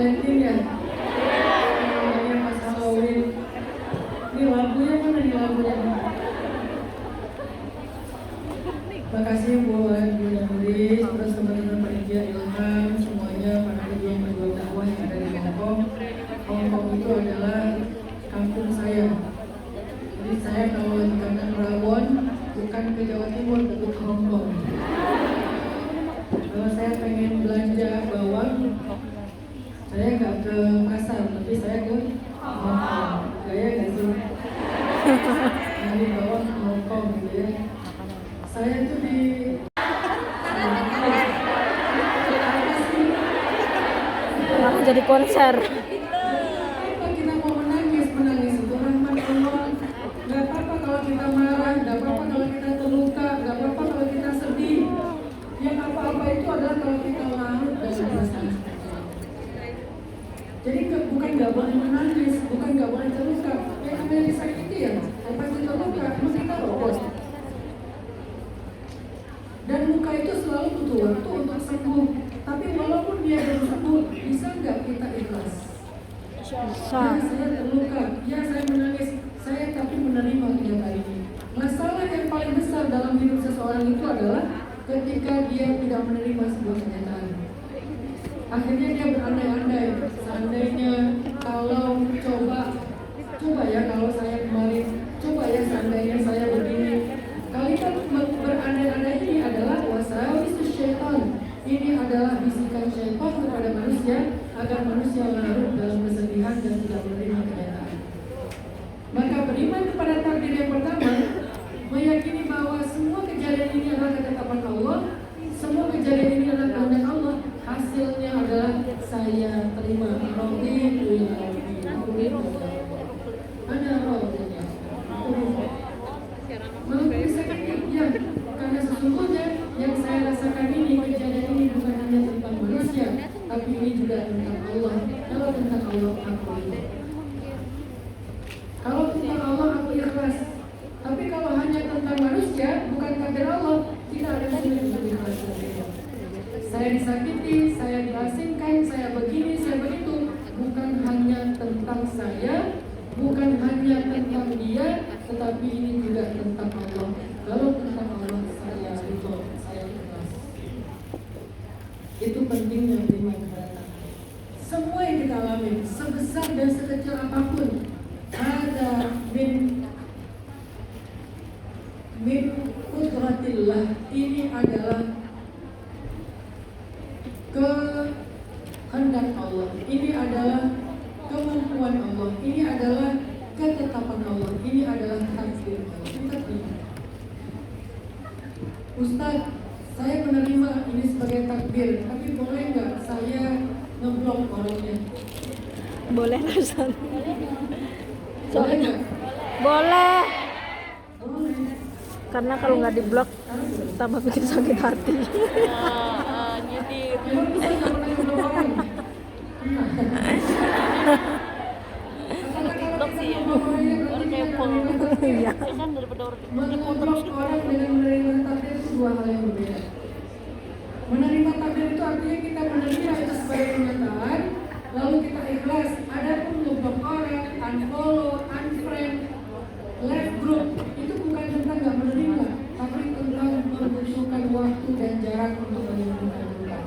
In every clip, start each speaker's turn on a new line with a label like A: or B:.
A: Valentine ya? Namanya pas Halloween. Ini lagunya mana nih lagunya? Makasih buat Bu Nulis, terus teman-teman panitia Ilham, semuanya para pejuang dakwah yang ada di Hongkong. Hongkong itu adalah kampung saya. Jadi saya kalau di Kampung Rawon bukan ke Jawa Timur, tapi ke Hongkong. Kalau saya pengen belanja bawang, saya nggak ke pasar, tapi saya ke Hongkong. Gaya nggak sih? Nyari bawang ke Hongkong gitu ya. Saya tuh di
B: malah jadi konser.
A: apa kita mau menangis itu rahmat Allah. Gak apa-apa kalau kita marah, gak apa-apa kalau kita terluka, gak apa-apa kalau kita sedih. Yang apa-apa itu adalah kalau kita larut dalam perasaan. Jadi bukan gak boleh menangis, bukan gak boleh terluka. Yang namanya disakiti ya, yang pasti terluka, mesti kita robot. Dan luka itu selalu butuh waktu untuk sembuh. Tapi walaupun dia belum sembuh, bisa nggak kita ikhlas? Ya, saya terluka, ya saya menangis, saya tapi menerima kenyataan ini. Masalah yang paling besar dalam hidup seseorang itu adalah ketika dia tidak menerima sebuah kenyataan. Akhirnya dia berandai-andai, seandainya kalau coba ya kalau saya kemarin, coba ya seandainya saya begini. Kalimat berandai-andai ini adalah wasawis syaitan. Ini adalah bisikan syaitan kepada manusia agar manusia larut dalam kesedihan dan tidak menerima kenyataan. Maka beriman kepada takdir yang pertama, meyakini bahwa semua kejadian ini adalah ketetapan Allah, semua kejadian ini adalah kehendak Allah. Hasilnya adalah saya terima. Ada rohnya. Karena sesungguhnya yang saya rasakan ini, kejadian ini bukan hanya tentang manusia, tapi ini juga tentang Allah. Kalau tentang Allah, aku ikhlas. Kalau tentang Allah, aku ikhlas. Tapi kalau hanya tentang manusia, bukan takdir Allah, tidak ada sulit untuk ikhlas. Saya disakiti, saya diasingkan, saya begini, saya begitu. Bukan hanya tentang saya, bukan hanya tentang dia, tetapi ini juga tentang Allah. Kalau tentang Allah, saya ridho, saya ikhlas. Itu pentingnya beriman kepada takdir. Semua yang kita alami, sebesar dan sekecil apapun, ada min qudratillah. Ini adalah kehendak Allah. Ini adalah kemampuan Allah. Ini adalah ketetapan Allah. Ini adalah takdir Allah. Kita terima. Ustaz, saya menerima ini sebagai takdir, tapi boleh nggak saya ngeblok orangnya?
B: Boleh Ustaz.
A: Boleh nggak?
B: Boleh.
A: Boleh.
B: Karena kalau nggak diblok tambah bikin sakit hati.
C: Nyetir.
A: Emang bisa nggak pernah ngeblok orang?
C: Blok sih ya. Orang kayak pol.
B: Iya.
C: Ya kan daripada orang
A: Mengeblok orang dengan menerima takdir itu dua hal yang berbeda. Menerima takdir itu artinya kita menerima itu sebagai kenyataan, lalu kita ikhlas. Adapun ngeblok orang, unfollow, unfriend, left group, itu bukan tentang nggak menerima, tapi tentang membutuhkan waktu dan jarak untuk menyembuhkan luka.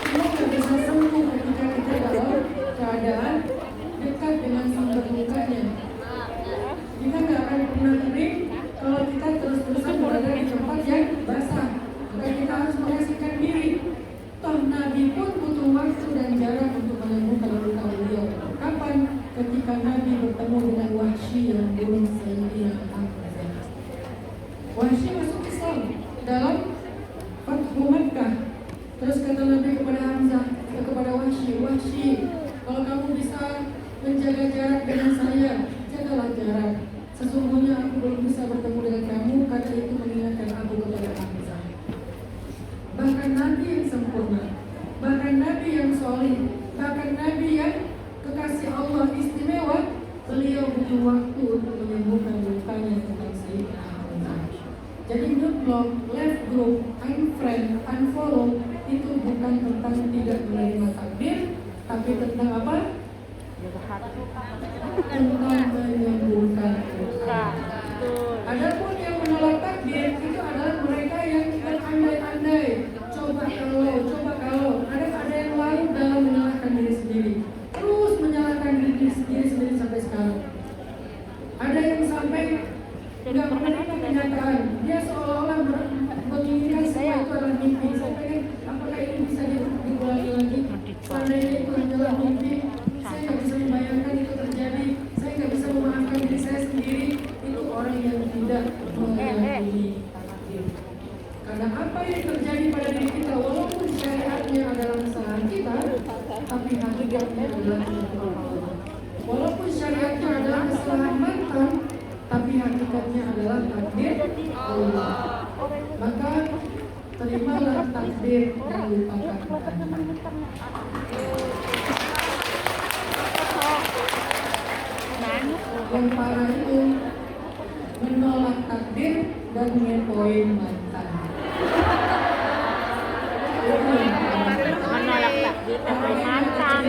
A: Kita nggak bisa sembuh ketika kita dalam keadaan dekat dengan sumber lukanya. Kita nggak akan pernah kering kalau kita terus-terusan berada di tempat yang basah. Maka kita harus mengasihkan diri. Toh Nabi pun butuh waktu dan jarak untuk menyembuhkan luka beliau. Kapan? Ketika Nabi bertemu dengan Wahsy yang bunuh Sayyidina Hamzah. Wahsy masuk Islam dalam Fathu Makkah. Terus kata Nabi kepada Hamzah, kepada Wahsy, Wahsy, kalau kamu bisa menjaga jarak dengan saya, jagalah jarak. Sesungguhnya aku belum bisa bertemu dengan kamu karena itu mengingatkan aku kepada Hamzah. Bahkan Nabi yang sempurna, bahkan Nabi yang soleh, bahkan Nabi yang kekasih Allah istimewa, beliau butuh waktu untuk menyembuhkan lukanya tentang Sayyidina Hamzah. Jadi ngeblok, left group, unfriend, unfollow itu bukan tentang tidak menerima takdir, tapi tentang apa? Tentang menyembuhkan luka. Adapun yang menolak takdir itu adalah mereka yang berandai-andai, coba kalau ada yang larut dalam menyalahkan diri sendiri, terus menyalahkan diri sendiri sampai sekarang. Ada yang sampai nggak menerima kenyataan, dia seolah-olah menginginkan semua itu adalah mimpi. Saya pengen apakah ini bisa diulangi lagi? Seandainya itu adalah mimpi, saya nggak bisa membayangkan itu terjadi. Saya nggak bisa memaafkan diri saya sendiri. Itu orang yang tidak mengakui takdir. Karena apa yang terjadi pada diri kita, walaupun syariatnya adalah kesalahan kita, tapi hakikatnya adalah Allah. Walaupun syariatnya adalah kesalahan mantan, tapi hakikatnya adalah takdir Allah. Maka terimalah takdir dan lupakan mantan. Yang parah itu menolak takdir dan ngepoin mantan.
B: Menolak takdir dan mantan.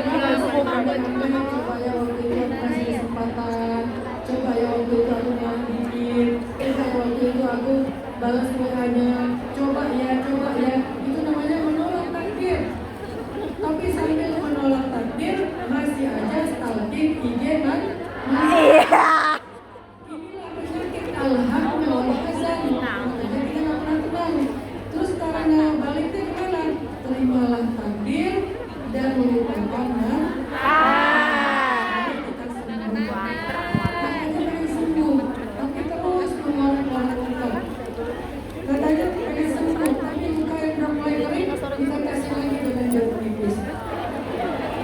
A: Coba ya waktu itu aku kasih kesempatan. Coba ya waktu itu aku ngelangin. Coba waktu itu aku balas WA-nya. Coba ya. Itu namanya menolak takdir. Tapi sambil menolak takdir masih aja stalking IG man. Inilah penyakit alhamnya wal hazan. Makanya kita nggak pernah tenang. Terus karena baliknya kemana? Terimalah takdir dan melupakan sembuh. Tapi terus mengolok-olok luka. Katanya pengen sembuh, tapi luka yang udah mulai kering kita kasih lagi dengan jeruk nipis.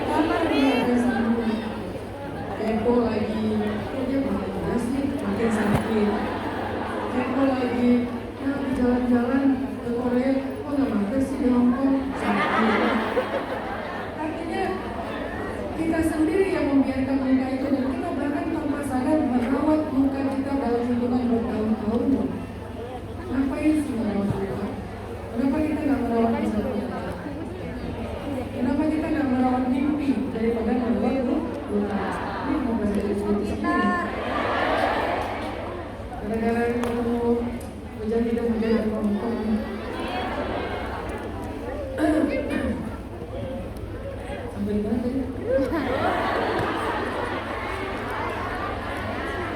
A: Kapan dia ada sembuh? Kepo lagi, dia makin sih makin sakit. Kepo lagi, nah di jalan-jalan ke Korea, kok nggak mampir sih di Hongkong? Sakit. Artinya kita sendiri yang membiarkan luka itu, dan kita bahkan tanpa sadar merawat luka kita dalam hubungan bertahun-tahun. Ngapain sih merawat luka? Kenapa kita nggak merawat kesehatan? Kenapa kita nggak merawat mimpi daripada merawat luka? Ini mau bahas dari sini. Gara-gara ketemu hujan tidak hujan Hongkong. Sampai mana tadi?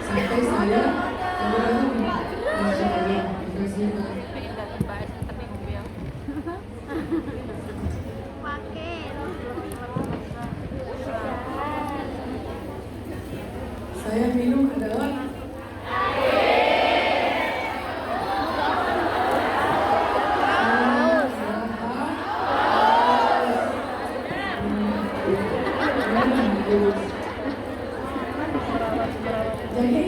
A: Sampai saya Masya Allah, dikasih
C: Pengen datang bahas tapi mobil.
A: saya minum adalah jadi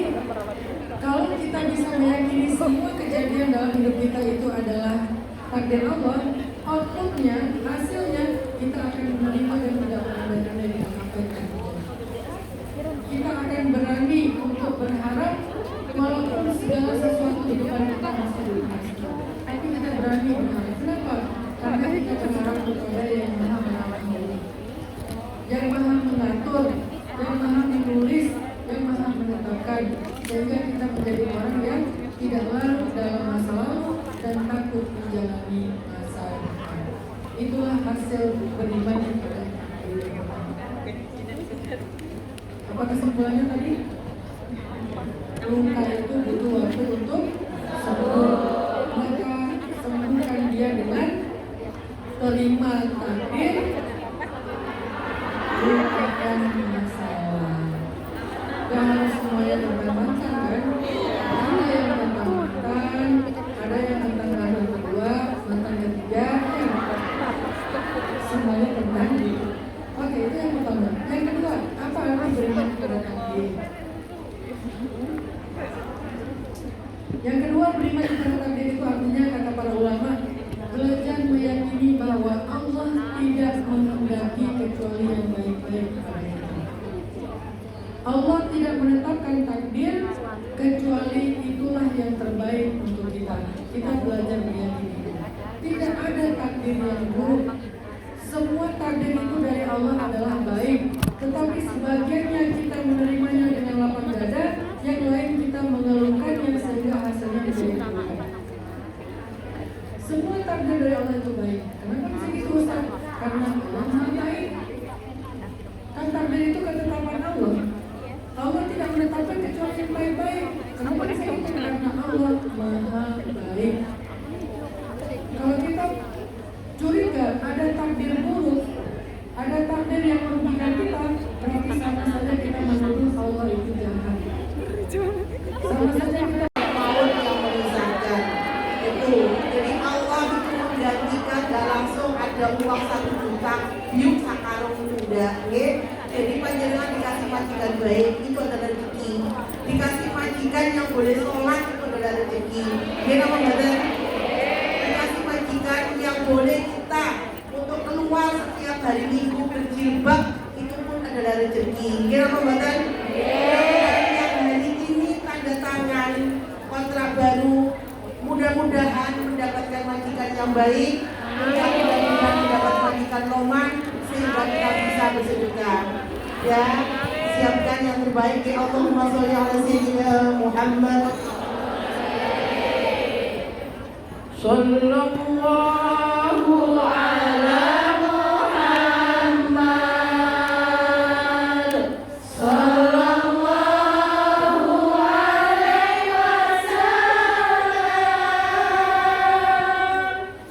A: kalau kita bisa meyakini semua kejadian dalam hidup kita itu adalah takdir Allah, outputnya, hasilnya kita akan menerima dan tidak mengandalkan dengan apa yang terjadi. Kita akan berani untuk berharap walaupun segala sesuatu di depan kita masih lunas. Tapi kita berani berharap. Kenapa? Karena kita berharap kepada yang maha mengatur, yang maha mengatur, yang maha menulis, yang maha menetapkan, sehingga kita menjadi orang yang tidak larut dalam masa lalu dan takut menjalani masa depan. Itulah hasil beriman kepada Allah. Apa kesimpulannya tadi? Luka itu butuh waktu untuk sembuh. Maka sembuhkan dia dengan terima takdir, lupakan masalah. Gak harus semuanya tentang mantan kan? Ada yang tentang mantan, ada yang tentang mantan kedua, mantan ketiga, semuanya tentang itu. Oke, itu yang pertama. Yang kedua, apa arti beriman kepada takdir? Yang kedua, beriman kepada takdir itu artinya, kata para ulama, belajar meyakini bahwa Allah tidak menghendaki kecuali yang baik-baik kepada kita. Allah tidak menetapkan takdir kecuali itulah yang terbaik untuk kita. Kita belajar meyakini. ada takdir yang buruk. Semua takdir itu dari Allah adalah baik, tetapi sebagiannya kita menerimanya dengan lapang dada, yang lain kita mengeluhkannya sehingga hasilnya menjadi buruk. Semua takdir dari Allah itu baik. Kenapa bisa gitu Ustaz? Karena Allah Maha Baik. Kan takdir itu ketetapan Allah. Allah tidak menetapkan kecuali yang baik-baik. Kenapa bisa gitu? Karena Allah Maha Baik. Kalau kita curiga ada takdir buruk, ada takdir yang merugikan kita, berarti sama saja kita menuduh Allah itu jahat. Sama saja kita
D: maut yang memisahkan itu. Jadi Allah itu menggantikan gak langsung ada uang 1 juta yuk sakarung tunda nggih. Jadi panjenengan dikasih majikan baik itu adalah rezeki, dikasih majikan yang boleh sholat itu adalah rezeki. Nggih napa mboten? Dikasih majikan yang boleh kita untuk keluar setiap hari Minggu berjilbab itu pun adalah rezeki. Nggih napa mboten? Yang hari ini tanda tangan kontrak baru, mudah-mudahan mendapatkan majikan yang baik, mudah-mudahan mendapat majikan roman sehingga kita bisa bersedekah. Ya, siapkan yang terbaik ya Allahumma sholli ala sayyidina Muhammad. Sallallahu ala Muhammad. Sallallahu alaihi wasallam.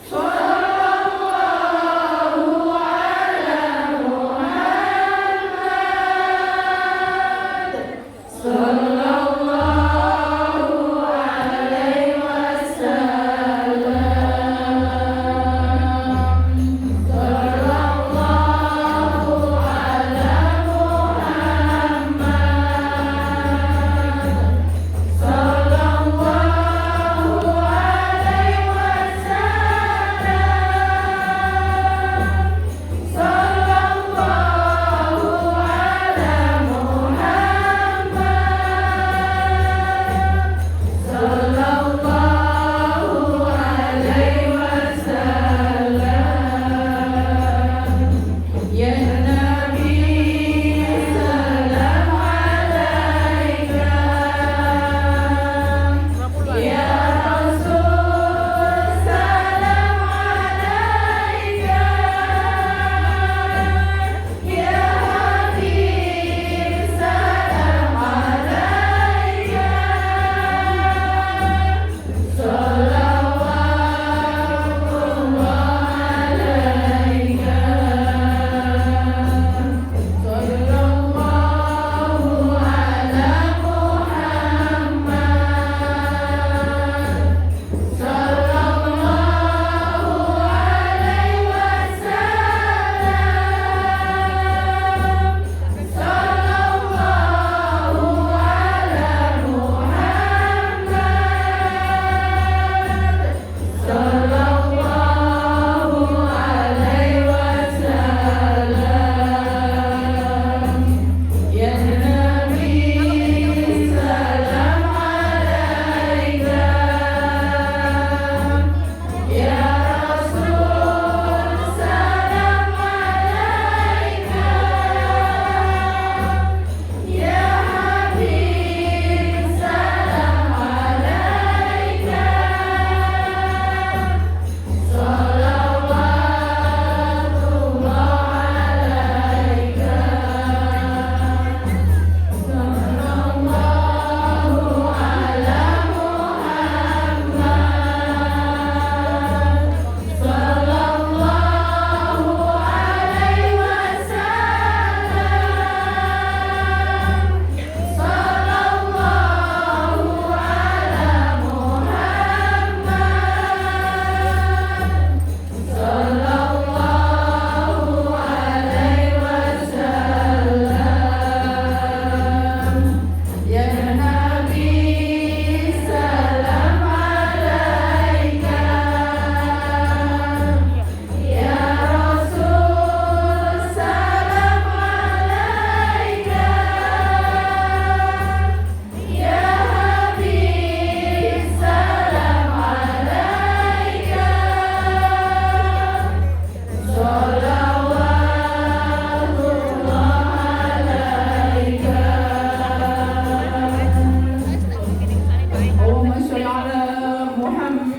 D: Sallallahu ala Muhammad. Sallallahu alaihi wasallam.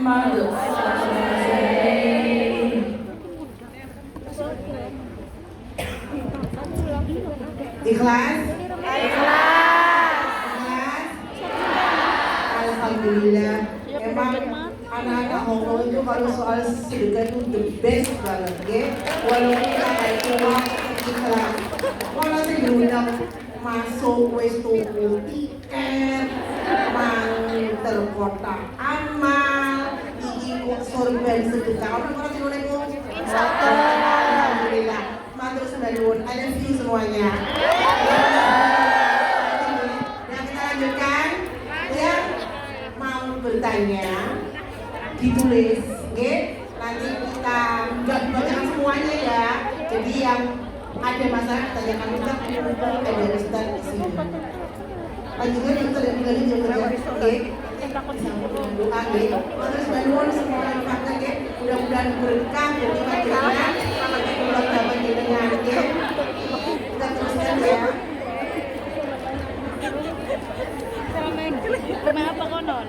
A: mother.
D: Ikhlas? Alhamdulillah. Emang anak-anak Hongkong itu kalau soal sedekah itu the best banget, ya. Walaupun kita kayak uang, ikhlas. Kalau saya diundang masuk wes tuku tiket, mang terkotak amal, ikut sorban sedekah. Orang sih boleh ngomong. Alhamdulillah. Matur sembahyun. I love you semuanya. Nah, kita lanjutkan. Yang mau bertanya ditulis, oke? Nanti kita nggak dibacakan semuanya ya. Jadi yang ada masalah tanyakan kita mumpung ada Ustaz di sini. Lanjutkan yang terjadi juga oke? Doa deh. Terus bangun semua yang fakta deh. Mudah-mudahan berkah dari panjenengan sama keluarga panjenengan ya. Kita teruskan ya.
C: Kenapa konon?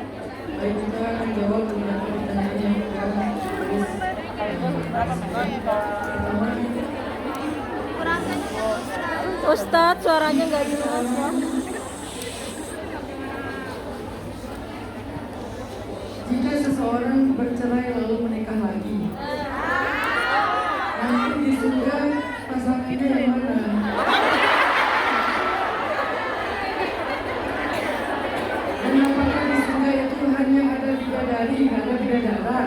A: Baik, kita akan jawab beberapa pertanyaan yang
B: Ustadz, suaranya nggak jelas ya.
A: Jika seseorang bercerai lalu menikah lagi, nanti di surga pasangannya yang mana? Dan apakah di surga itu hanya ada bidadari, nggak ada bidadara?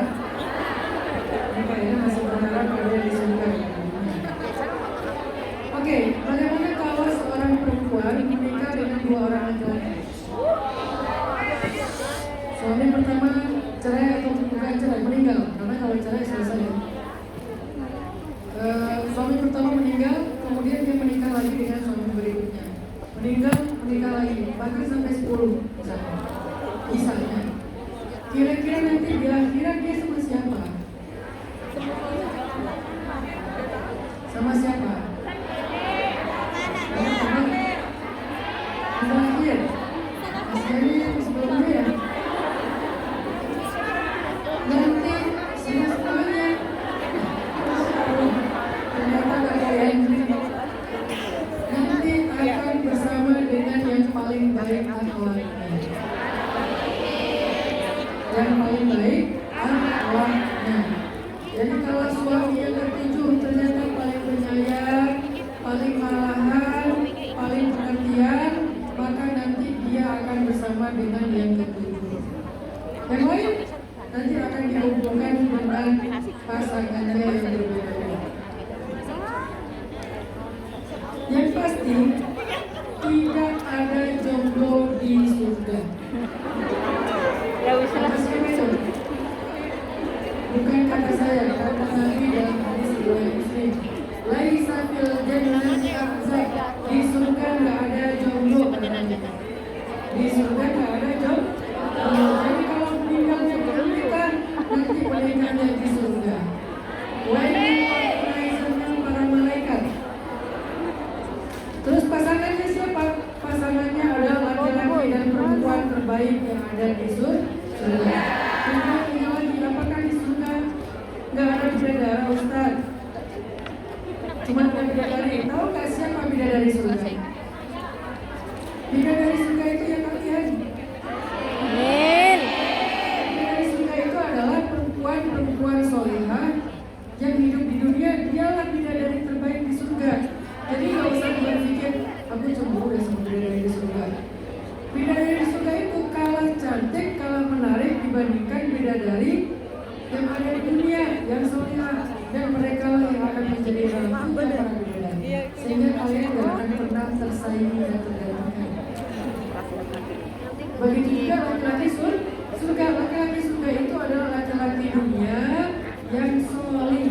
A: Ini kayaknya masih berharap ada di surga. Oke, bagaimana kalau seorang perempuan menikah dengan dua orang laki-laki? Suami pertama cerai atau bukan cerai, meninggal. Karena kalau cerai selesai ya. Suami pertama meninggal, kemudian dia menikah lagi dengan suami berikutnya. Meninggal, menikah lagi, bahkan sampai 10 misalnya. Kisahnya. Kira-kira nanti di akhirat dia sama siapa? Sama siapa? Terakhir. Masih sebelumnya ya. Nanti semuanya ternyata kalian nanti akan bersama dengan yang paling baik akhlaknya. Yang paling baik akhlaknya. Jadi kalau suami yang ketujuh ternyata paling penyayang, paling malahan, paling pengertian, maka nanti dia akan bersama dengan yang ketujuh. Yang lain nanti akan dihubungkan dengan pasangannya yang berbeda. Yang pasti tidak ada jomblo di surga.
B: Ya wis lah.
A: Bukan kata saya, kata Nabi dalam hadis riwayat Muslim. Laisa fil jannati ahzab. Di surga nggak ada jomblo katanya. Di surga nggak ada jomblo. Jadi kalau meninggalnya pernikahan, nanti pernikahannya di surga. Para malaikat. Terus pasangannya siapa? Pasangannya adalah laki-laki dan perempuan terbaik yang ada di surga. Kemudian lagi, apakah di surga nggak ada bidadari, Ustaz? Cuma ada bidadari. Tahu nggak siapa bidadari surga? Bidadari surga itu yang kalian.
B: Amin.
A: Bidadari surga itu adalah perempuan-perempuan solehah yang hidup di dunia, dialah bidadari terbaik di surga. Jadi nggak usah berpikir aku cemburu ya sama bidadari di surga. Bidadari di surga itu kalah cantik, kalah menarik dibandingkan bidadari yang ada di dunia, yang solehah, dan mereka lah yang akan menjadi ratu para bidadari. Sehingga kalian nggak akan pernah tersaingi dan tergantikan. Begitu juga laki-laki surga. Laki-laki surga itu adalah laki-laki dunia yang soleh,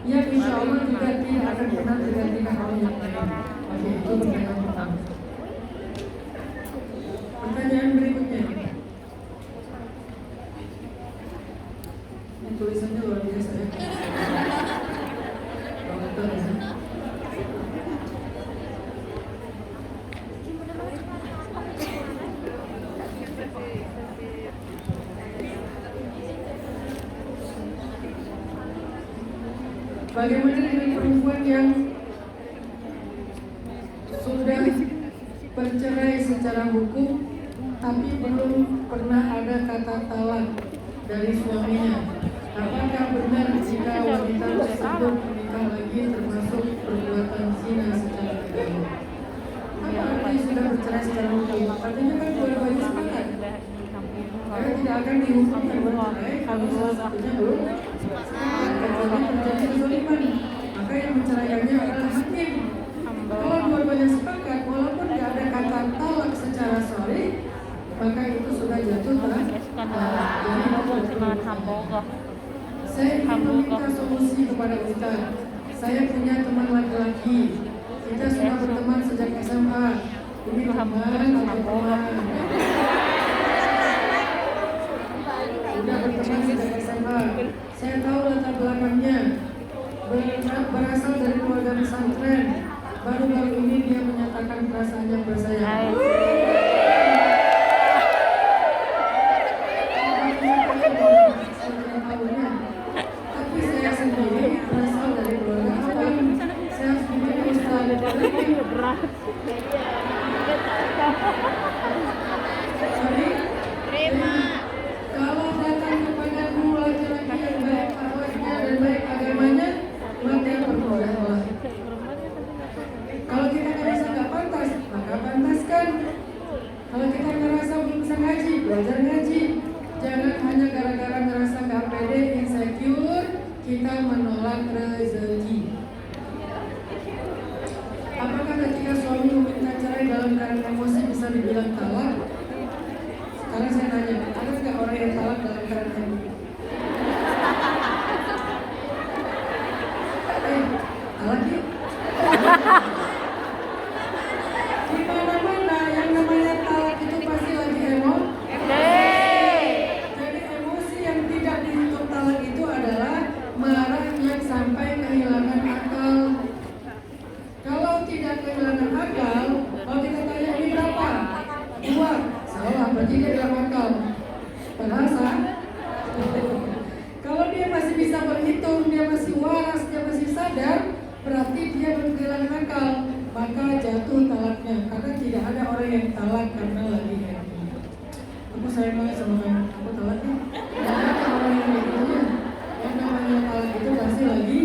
A: yang insya Allah juga tidak akan pernah tergantikan oleh yang lain. Oke, itu pertanyaan pertama. Pertanyaan berikutnya. Ini tulisannya luar biasa ya. Dokter ya. Bagaimana dengan perempuan yang sudah bercerai secara hukum tapi belum pernah ada kata talak dari suaminya? Apakah benar jika wanita tersebut menikah lagi termasuk perbuatan zina secara legal? Apa arti sudah bercerai secara hukum? Artinya kan dua-duanya sepakat. Karena tidak akan dihukum bercerai kalau salah satunya belum kecuali terjadi kezaliman. Maka yang menceraikannya adalah hakim. Kalau dua-duanya sepakat, walaupun tidak ada kata talak secara sorry, maka itu sudah jatuh talak. Saya ingin meminta solusi kepada Ustaz. Saya punya teman laki-laki. Kita sudah berteman sejak SMA. Ini teman atau teman? Sudah berteman sejak SMA. Saya tahu latar belakangnya. Berasal dari keluarga pesantren. Baru-baru ini dia menyatakan perasaannya pada saya. Tapi saya sendiri berasal dari keluarga awam. Saya harus gimana Ustaz? Kalau datang kepadamu laki-laki yang baik akhlaknya dan baik agamanya, maka berdoalah. Kalau kita merasa nggak pantas, maka pantaskan. Kalau kita merasa belum bisa ngaji, belajar ngaji. Jangan hanya gara-gara merasa nggak pede, insecure, kita menolak rezeki. Apakah ketika suami meminta cerai dalam keadaan emosi bisa dibilang talak? Sekarang saya tanya, ada nggak orang yang talak dalam keadaan emosi? Talak yuk. Di mana-mana yang namanya talak itu pasti lagi emosi. Jadi emosi yang tidak dihitung talak itu adalah marah yang sampai kehilangan akal. Kalau tidak kehilangan akal, kalau kita tanya ini berapa? 2. Salah, berarti dia dalam akal. Padahal kalau dia masih bisa berhitung, dia masih waras, dia masih sadar, berarti dia belum kehilangan akal. Maka jatuh talaknya. Karena tidak ada orang yang talak karena lagi happy. Aku sayang banget sama kamu. Aku talaknya. Tidak ada orang yang begitunya. Yang namanya talak itu pasti lagi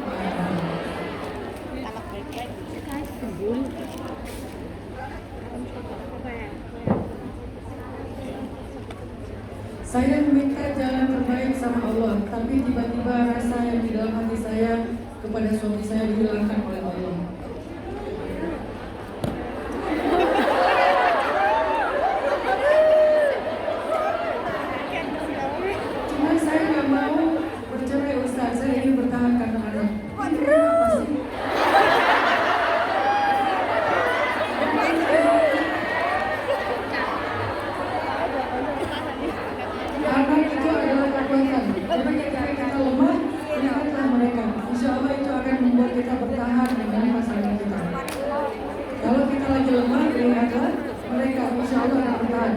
A: marah. Saya meminta jalan terbaik sama Allah, tapi tiba-tiba rasa yang di dalam hati saya kepada suami saya dihilangkan oleh Allah. Cuma saya nggak mau bercerai Ustaz, saya ingin bertahan karena anak. Apa sih? Anak itu adalah kekuatan. Jadi ketika kita lemah, lihatlah mereka. Insya Allah itu akan membuat kita bertahan dengan pasangan kita. Kalau kita lagi lemah, lihatlah mereka. Insya Allah akan bertahan.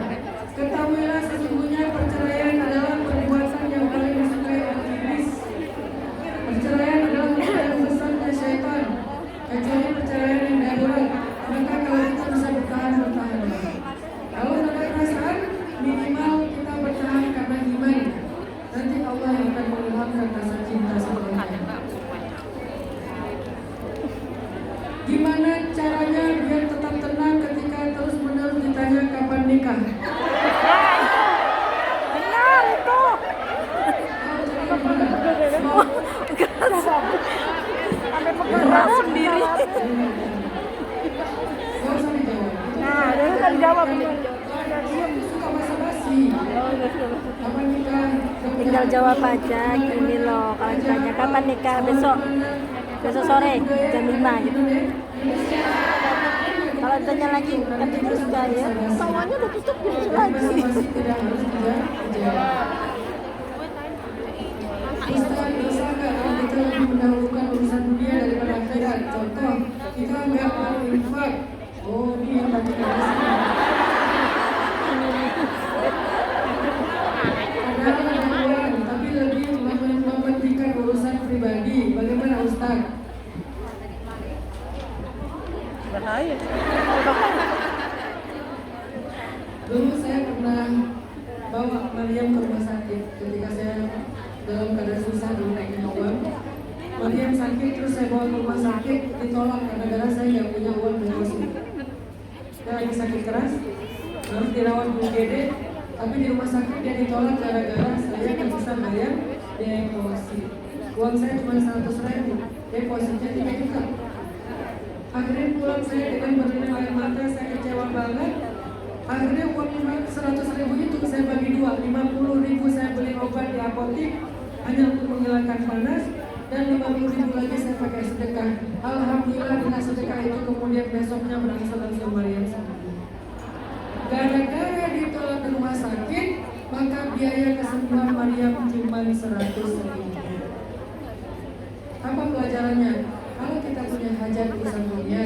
A: Ketahuilah sesungguhnya perceraian adalah perbuatan yang paling disukai oleh iblis. Perceraian adalah yang besarnya syaitan. Kecuali perceraian yang darurat. Maka kalau kita bisa bertahan, bertahanlah. Kalau ada perasaan, minimal kita bertahan karena iman. Nanti Allah yang akan mengilhamkan rasa cinta sebenarnya. Gimana caranya biar tetap tenang ketika terus-menerus ditanya kapan nikah?
B: Benar itu. Sampai pegerak sendiri.
A: Gak usah dijawab.
B: Nah, dia kan jawab benar.
A: Dia suka basa-basi. Kapan nikah?
B: Tinggal jawab aja gini loh. Kalau ditanya kapan nikah, besok sore jam 5 gitu. Kalau ditanya lagi kan itu sudah ya, semuanya udah tutup lagi.
A: Tidak harus dijawab. Ustaz, bisa nggak kalau kita lebih mendahulukan urusan dunia daripada akhirat? Contoh, kita nggak mau infak. Oh, ini yang tadi kita padahal ada uang, tapi lebih mementingkan urusan pribadi. Bagaimana sakit, terus saya bawa ke rumah sakit, ditolak karena saya nggak punya uang deposit. Saya lagi sakit keras, harus dirawat di UGD, tapi di rumah sakit dia ditolak gara-gara saya nggak bisa bayar deposit. Uang saya cuma 100.000, depositnya 3 juta. Akhirnya pulang saya dengan berlinang air mata, saya kecewa banget. Akhirnya uang 100.000 itu saya bagi dua, 50.000 saya beli obat di apotik hanya untuk menghilangkan panas, dan 50.000 lagi saya pakai sedekah. Alhamdulillah dengan sedekah itu kemudian besoknya berangsur-angsur Mariam sembuh. Gara-gara ditolak di rumah sakit, maka biaya kesembuhan Mariam cuma 100.000. Apa pelajarannya? Kalau kita punya hajat urusan dunia,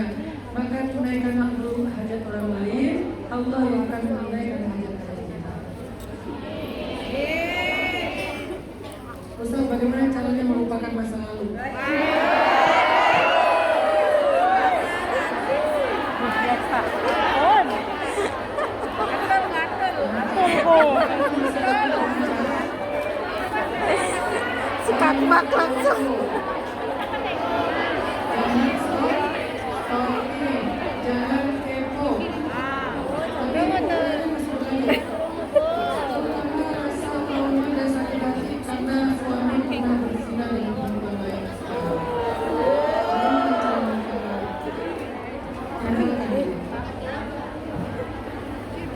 A: maka tunaikanlah dulu hajat orang lain, Allah yang akan menunaikan hajat kita. Ustaz, bagaimana caranya melupakan masa lalu?
B: Sekakmak langsung.
A: Jangan kepo. Tapi masih berlanjut. Terutama rasa trauma dan sakit hati karena suami pernah berzina dengan perempuan lain.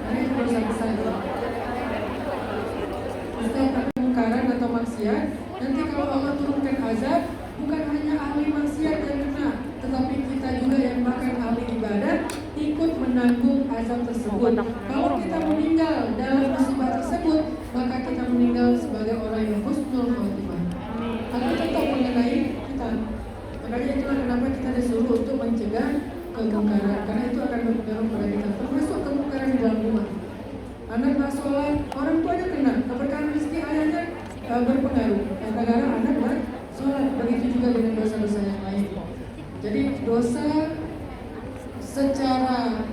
A: Ini dosa-dosa. Ustaz, kemungkaran atau maksiat, nanti kalau Allah turunkan azab, bukan hanya ahli maksiat yang kena, tetapi kita juga yang bahkan ahli ibadah ikut menanggung azab tersebut. Kalau kita meninggal dalam musibah tersebut, maka kita meninggal sebagai orang yang husnul khotimah. Akan tetap mengenai kita. Makanya itulah kenapa kita disuruh untuk mencegah kemungkaran, karena itu akan berpengaruh pada kita. Termasuk kemungkaran di dalam rumah. Anak nggak sholat, orang tuanya kena. Keberkahan rezeki ayahnya berpengaruh. Gara-gara anak nggak sholat, begitu juga dengan dosa-dosa yang lain. Jadi dosa secara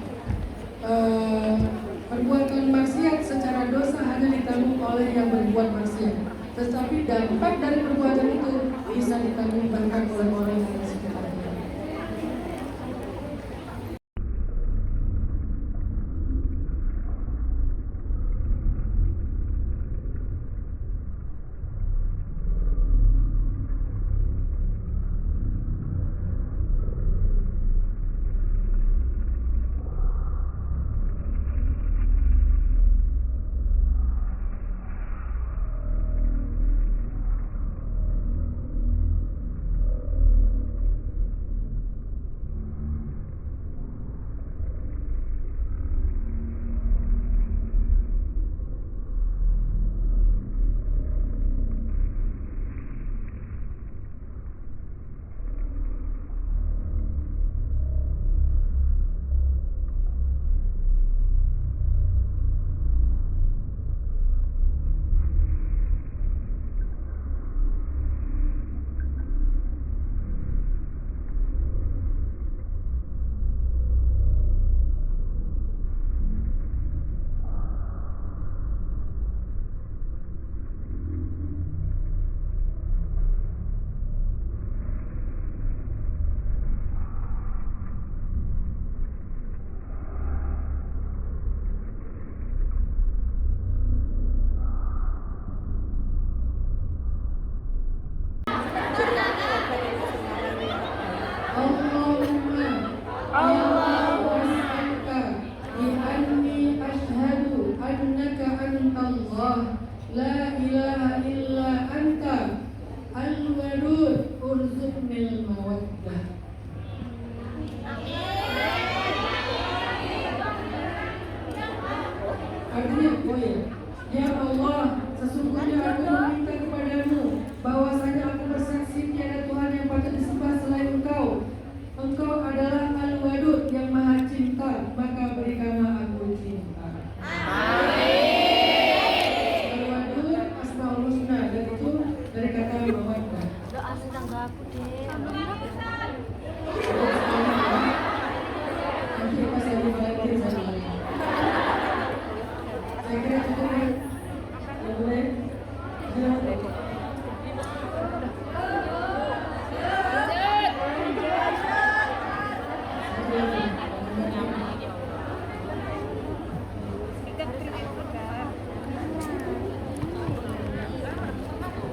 A: perbuatan maksiat, secara dosa hanya ditanggung oleh yang berbuat maksiat. Tetapi dampak dari perbuatan itu bisa ditanggung bahkan oleh orang yang sekitarnya.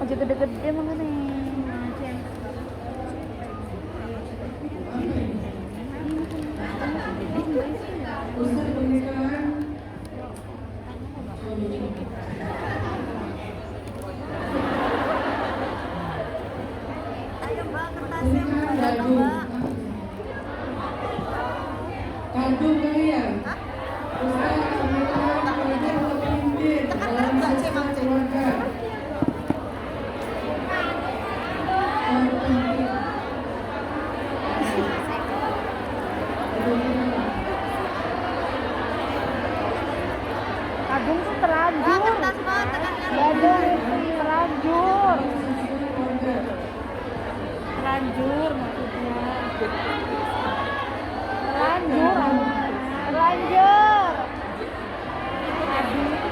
B: aja gede-gede makanya.
A: Ustaz pernikahan pernikahan kadung kali ya. Ustaz pernikahan pelajar atau pemimpin dalam sosial keluarga.
B: Kadung tuh terlanjur. Terlanjur. Terlanjur maksudnya. Terlanjur. Kadung itu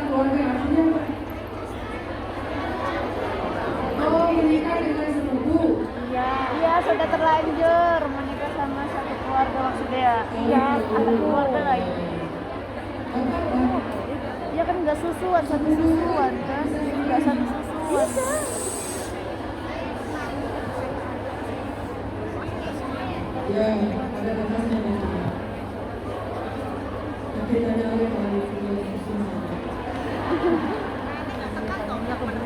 B: terlanjur.
A: Oh, menikah dengan sepupu.
B: Iya sudah terlanjur menikah sama satu keluarga maksudnya. Iya, ada keluarga lagi. Ya kan nggak susuan, satu susuan kan? Nggak satu susuan.
A: Ya, ada batasnya nanti. Tapi tanya lagi kalau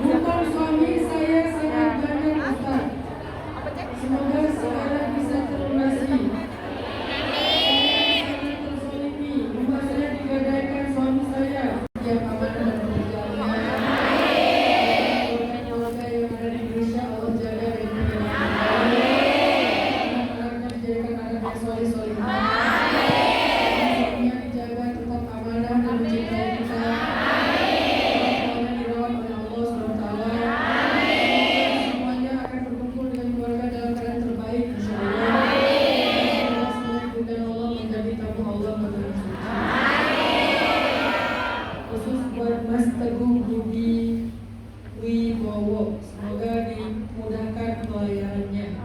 A: bukan suami saya sangat banyak Ustaz. Semoga sekarang bisa terlunasi. Saya sangat terzalimi. Rumah saya digadaikan suami saya. Yang amanah dan pekerjaannya. Keluarga yang ada di Indonesia Allah jaga dan menjaga. Anak-anaknya dijadikan anak yang soleh-solehah. Suaminya dijaga tetap amanah dan mencintai kita. Orang-orang dirawat oleh Allah SWT. Semuanya akan berkumpul dengan keluarga dalam keadaan terbaik insyaallah. Semoga semua diberikan Allah menjadi tamu Allah pada hari suci. Khusus buat Mas Teguh Budi Wibowo, semoga dimudahkan pelayanannya.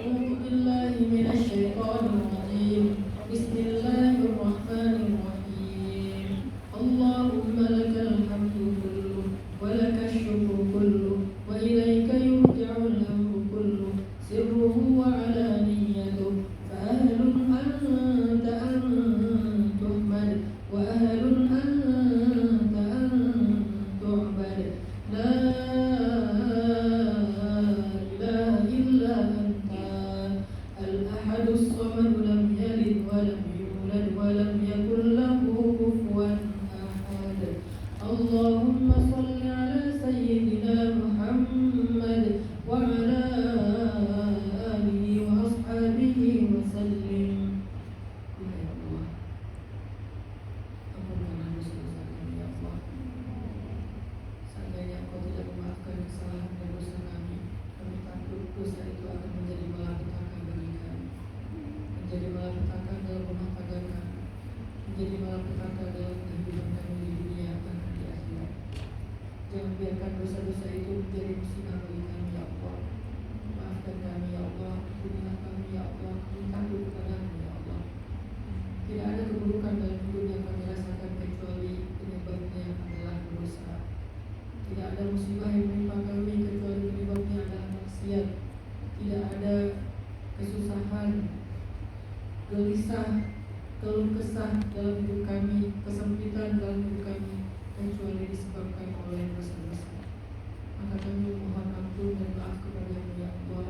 A: A'udzubillahi minasyaitonirrajim. Bismillahirrahmanirrahim. Allahumma lakal hamdu kullu wa lakal syukru kullu wa ilaika yurja'ul amru kullu sirruhu wa alaniyatuhu fa ahlun anta an tuhmad wa ahlun anta an tu'bad la ilaha illa anta al-ahadus samad lam yalid wa lam yulad wa lam yakul lahu kufuwan ahad. Allahumma shalli ala sayyidina Muhammad wa ala alihi wa ashabihi wa sallim. Ya Allah, ampunkanlah dosa-dosa kami ya Allah. Seandainya Engkau tidak memaafkan kesalahan dan dosa kami takut dosa itu akan menjadi malapetaka bagi kami, menjadi malapetaka dalam rumah tangga kami, menjadi malapetaka dalam kehidupan kami di dunia dan di akhirat. Jangan biarkan dosa-dosa itu menjadi musibah bagi kami ya Allah. Maafkan kami ya Allah, ampunilah kami ya Allah, kami takut kepadamu ya Allah. Tidak ada keburukan dalam hidup yang kami rasakan kecuali penyebabnya adalah dosa. Tidak ada musibah yang menimpa kami kecuali penyebabnya adalah maksiat. Tidak ada kesusahan, gelisah, keluh kesah dalam hidup kami, kesempitan dalam hidup kami kecuali disebabkan oleh dosa-dosa. Maka kami mohon ampun dan maaf kepadamu ya Allah.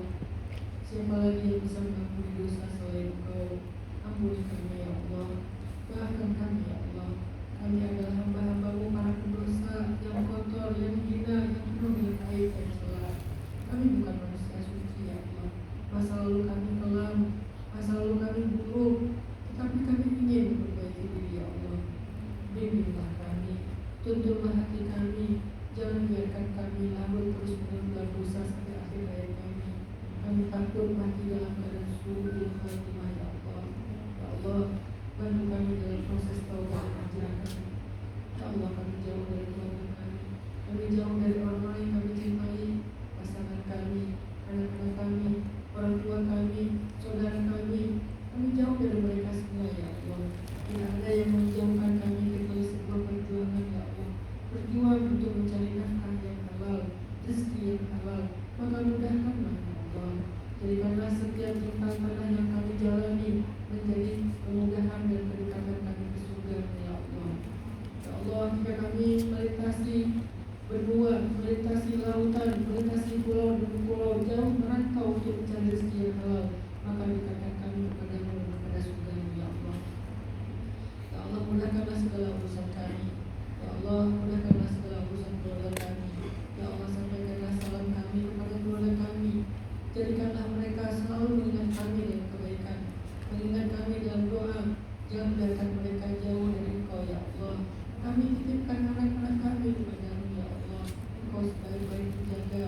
A: Siapa lagi yang bisa mengampuni dosa selain Engkau? Ampuni kami ya Allah. Maafkan kami ya Allah. Kami adalah hamba-hambamu para pendosa yang kotor, yang hina, yang penuh dengan aib dan celah. Kami bukan manusia suci ya Allah. Masa lalu kami kelam, masa lalu kami buruk, tetapi kami ingin memperbaiki diri ya Allah. Bimbinglah kami, tuntunlah hati kami. Jangan biarkan kami larut terus menerus dosa sampai akhir hayat kami. Kami takut mati dalam keadaan suul khatimah ya Allah. Jangan biarkan mereka jauh dari Engkau ya Allah. Kami titipkan anak-anak kami kepadamu ya Allah. Engkau sebaik-baik menjaga.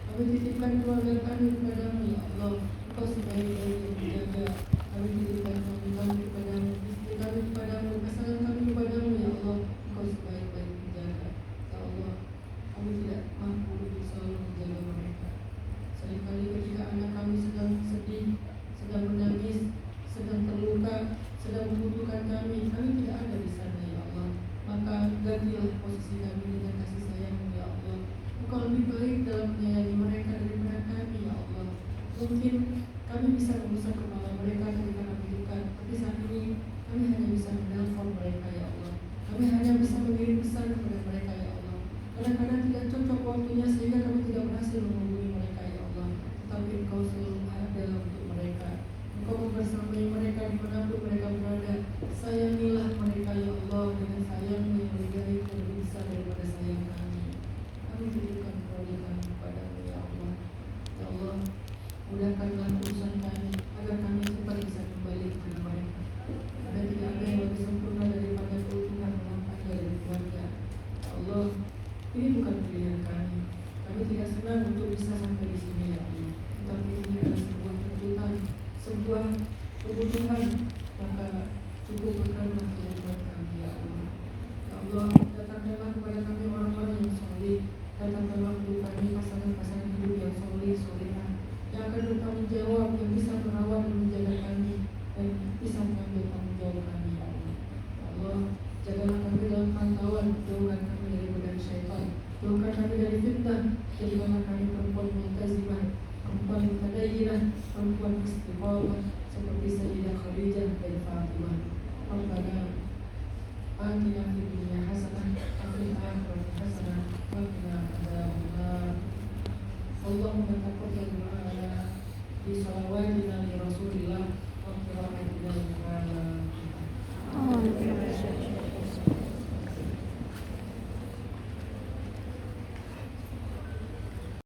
A: Kami titipkan keluarga kami kepadamu ya Allah. Engkau sebaik-baik yang menjaga. Kami titipkan kami kepadamu, istri kami kepadamu, pasangan kami kepadamu ya Allah. Engkau sebaik-baik menjaga ya Allah. Kami tidak mampu untuk selalu menjaga mereka. Seringkali ketika anak kami sedang sedih, sedang menangis, sedang terluka, sedang membutuhkan kami tidak ada di sana ya Allah. Maka gantilah posisi kami dengan kasih sayang ya Allah. Engkau lebih baik dalam menyayangi mereka daripada kami ya Allah. Mungkin kami bisa mengusap kepala mereka ketika kami duka, tapi saat ini kami hanya bisa menelpon mereka ya Allah. Kami hanya bisa mengirim pesan kepada mereka ya Allah. Kadang-kadang tidak cocok waktunya sehingga kami tidak berhasil menghubungi mereka ya Allah. Tapi Engkau selalu ada untuk mereka. Engkau membersamai mereka dimanapun mereka berada. Sayangilah mereka ya Allah dengan sayang yang lebih baik dan lebih besar daripada sayang kami. Kami titipkan keluarga kami kepadamu ya Allah. Ya Allah, mudahkanlah urusan kami agar kami cepat bisa kembali kepada mereka. Dan tidak ada yang lebih sempurna daripada keutuhan rumah tangga dan keluarga. Ya Allah, ini bukan pilihan kami. Kami tidak senang untuk bisa sampai di sini ya Allah. Tetapi ini adalah sebuah tuntutan, sebuah kebutuhan. Maka cukupkanlah kebutuhan kami ya Allah. Ya Allah, datangkanlah kepada kami orang-orang yang soleh. Datangkanlah untuk kami pasangan-pasangan hidup yang soleh-solehah, yang akan bertanggung jawab, yang bisa merawat dan menjaga kami, dan bisa mengambil tanggung jawab kami ya Allah. Ya Allah, jagalah kami dalam pantauan, jauhkan kami dari godaan syaitan, jauhkan kami dari fitnah, jadikanlah kami perempuan multazimah, perempuan mutadayyinah, perempuan istiqamah seperti Sayyidah Khadijah dan Fatimah. Rabbana atina fid dunya hasanah wa fil akhirati hasanah wa qina adzabannar. Allahumma taqabbal du'ana bi shalawatina